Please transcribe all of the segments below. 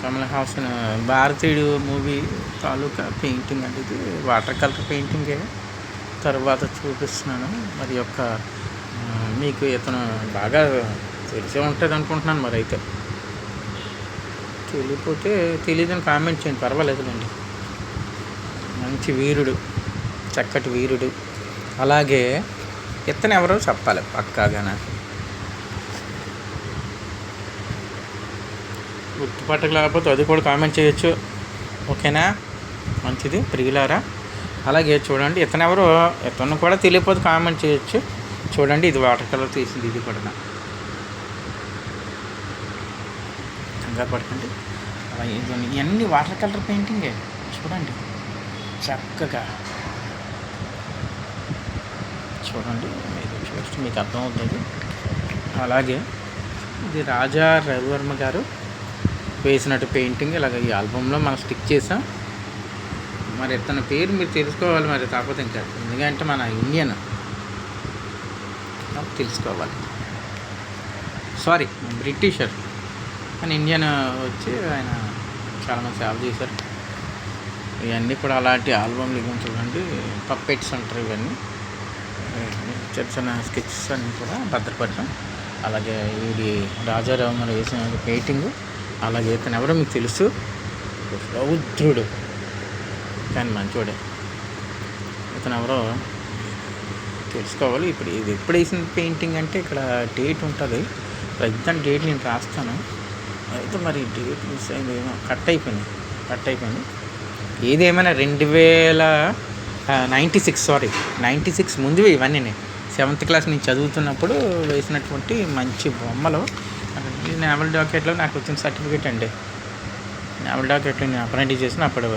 కమల్ హాసన్ భారతీయుడు మూవీ తాలూకా పెయింటింగ్ అంటే ఇది వాటర్ కలర్ పెయింటింగే. తర్వాత చూపిస్తున్నాను మరి యొక్క మీకు ఇతను బాగా తెలిసే ఉంటుంది అనుకుంటున్నాను. మరి అయితే తెలియకపోతే తెలియదని కామెంట్ చేయండి, పర్వాలేదులేండి. మంచి వీరుడు, చక్కటి వీరుడు. అలాగే ఇతను ఎవరో చెప్పాలి పక్కాగానే. గుర్తుపట్టలేకపోతే అది కూడా కామెంట్ చేయొచ్చు, ఓకేనా? మంచిది ప్రియులారా. అలాగే చూడండి ఇతను ఎవరో, ఇతను కూడా తెలియకపోతే కామెంట్ చేయొచ్చు. చూడండి ఇది వాటర్ కలర్ తీసింది, ఇది కూడా కంగారు పడకండి. అలాగే ఇవన్నీ వాటర్ కలర్ పెయింటింగే. చూడండి చక్కగా చూడండి, మీరు చూస్తే మీకు అర్థమవుతుంది. అలాగే ఇది రాజా రవివర్మ గారు వేసినట్టు పెయింటింగ్ ఇలాగ ఈ ఆల్బంలో మనం స్టిక్ చేసాం. మరి ఇతని పేరు మీరు తెలుసుకోవాలి మరి, కాకపోతే ఇంకా ఎందుకంటే మన ఇండియన్ తెలుసుకోవాలి. సారీ బ్రిటిషర్ కానీ ఇండియన్ వచ్చి ఆయన చాలామంది సేవ చేశారు. ఇవన్నీ కూడా అలాంటి ఆల్బమ్లు ఇవన్నీ చూడండి, పప్పెట్స్ అంటారు. ఇవన్నీ చిన్న చిన్న స్కెచెస్ అన్నీ కూడా భద్రపడటం. అలాగే ఇది రాజారావు మరి వేసిన పెయింటింగ్. అలాగే ఇతను ఎవరో మీకు తెలుసు, రౌద్రుడు కానీ మంచోడే. ఇతను ఎవరో తెలుసుకోవాలి. ఇప్పుడు ఇది ఎప్పుడు వేసిన పెయింటింగ్ అంటే ఇక్కడ డేట్ ఉంటుంది, ప్రస్తుతం డేట్ నేను రాస్తాను. అయితే మరి డేట్ మిస్ అయింది, కట్ అయిపోయింది. ఏదేమైనా 96 ముందువి ఇవన్నీ. నేను 7th క్లాస్ నేను చదువుతున్నప్పుడు వేసినటువంటి మంచి బొమ్మలు. నేవల్ డాకెట్లో నాకు వచ్చిన సర్టిఫికేట్ అండి. నేవల్ డాకెట్లో నేను అప్రెంటిస్ చేసిన అప్పుడు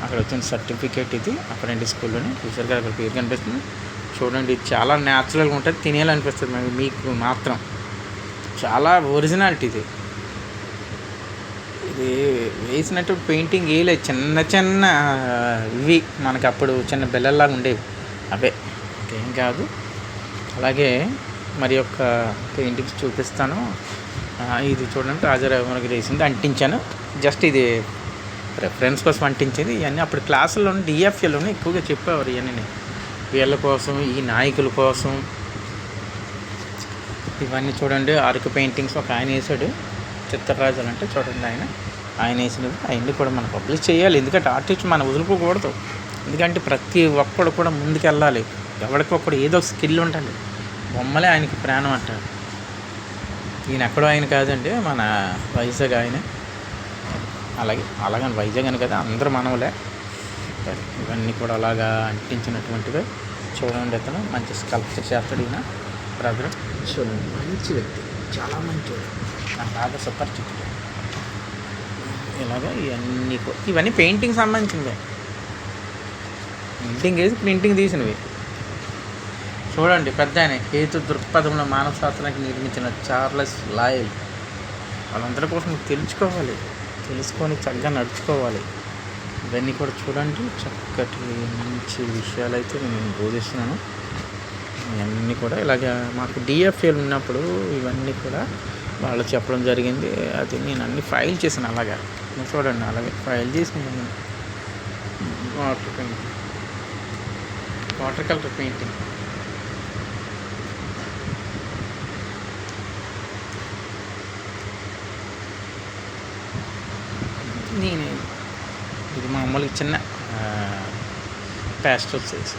అక్కడ వచ్చిన సర్టిఫికేట్ ఇది. అప్రెంటిస్ స్కూల్లోనే చూసారు కదా, అక్కడ పేరు కనిపిస్తుంది చూడండి. ఇది చాలా న్యాచురల్గా ఉంటుంది, తినేయాలనిపిస్తుంది మీకు మాత్రం. చాలా ఒరిజినాలిటీ ఇది. ఇది వేసినట్టు పెయింటింగ్ వేయలేదు, చిన్న ఇవి మనకి అప్పుడు చిన్న బిల్లల్లాగా ఉండేవి, అవే ఇంకేం కాదు. అలాగే మరి యొక్క పెయింటింగ్స్ చూపిస్తాను. ఇది చూడండి రాజారావు మనకి వేసింది, అంటించాను. జస్ట్ ఇది రెఫరెన్స్ కోసం అంటించేది. ఇవన్నీ అప్పుడు క్లాసుల్లో డిఎఫ్ఏలోనే ఎక్కువగా చెప్పేవారు. ఇవన్నీ వీళ్ళ కోసం, ఈ నాయకుల కోసం. ఇవన్నీ చూడండి ఆర్క్ పెయింటింగ్స్ ఒక ఆయన వేసాడు, చిత్రరాజులు అంటే చూడండి ఆయన వేసినవి. అవన్నీ కూడా మనం పబ్లిష్ చేయాలి, ఎందుకంటే ఆర్టిస్ట్ మనం వదులుకోకూడదు. ఎందుకంటే ప్రతి ఒక్కడు కూడా ముందుకు వెళ్ళాలి, ఎవరికొక్కడు ఏదో ఒక స్కిల్ ఉండాలి. బొమ్మలే ఆయనకి ప్రాణం అంటారు. ఈయన ఎక్కడో ఆయన కాదండి, మన వైజాగ్ ఆయన. అలాగని వైజాగ్ అని కదా, అందరూ మనవలే. ఇవన్నీ కూడా అలాగా అంటించినటువంటివి. చూడండి ఇతను మంచి స్కల్ప్చర్ చేస్తాడు ఈయన బ్రదర్. చూడండి మంచి వ్యక్తి, చాలా మంచివాడు, నాకు బాగా సుపరిచితుడు. ఇలాగా ఇవన్నీ పెయింటింగ్ సంబంధించినవే, పెయింటింగ్ వేసి ప్రింటింగ్ తీసినవి. చూడండి పెద్ద ఆయన హేతు దృక్పథంలో మానవ శాస్త్రానికి నిర్మించిన చార్లెస్ లాయల్. వాళ్ళందరి కోసం తెలుసుకోవాలి, తెలుసుకొని చక్కగా నడుచుకోవాలి. ఇవన్నీ కూడా చూడండి చక్కటి మంచి విషయాలు అయితే నేను బోధిస్తున్నాను. ఇవన్నీ కూడా ఇలాగ మాకు డిఎఫ్ఏలు ఉన్నప్పుడు ఇవన్నీ కూడా వాళ్ళు చెప్పడం జరిగింది. అది నేను అన్ని ఫైల్ చేశాను. అలాగా చూడండి, అలాగే ఫైల్ చేసి నేను వాటర్ కలర్ పెయింటింగ్. ఇది మామూలుగా చిన్న ప్యాస్టల్స్ వేసి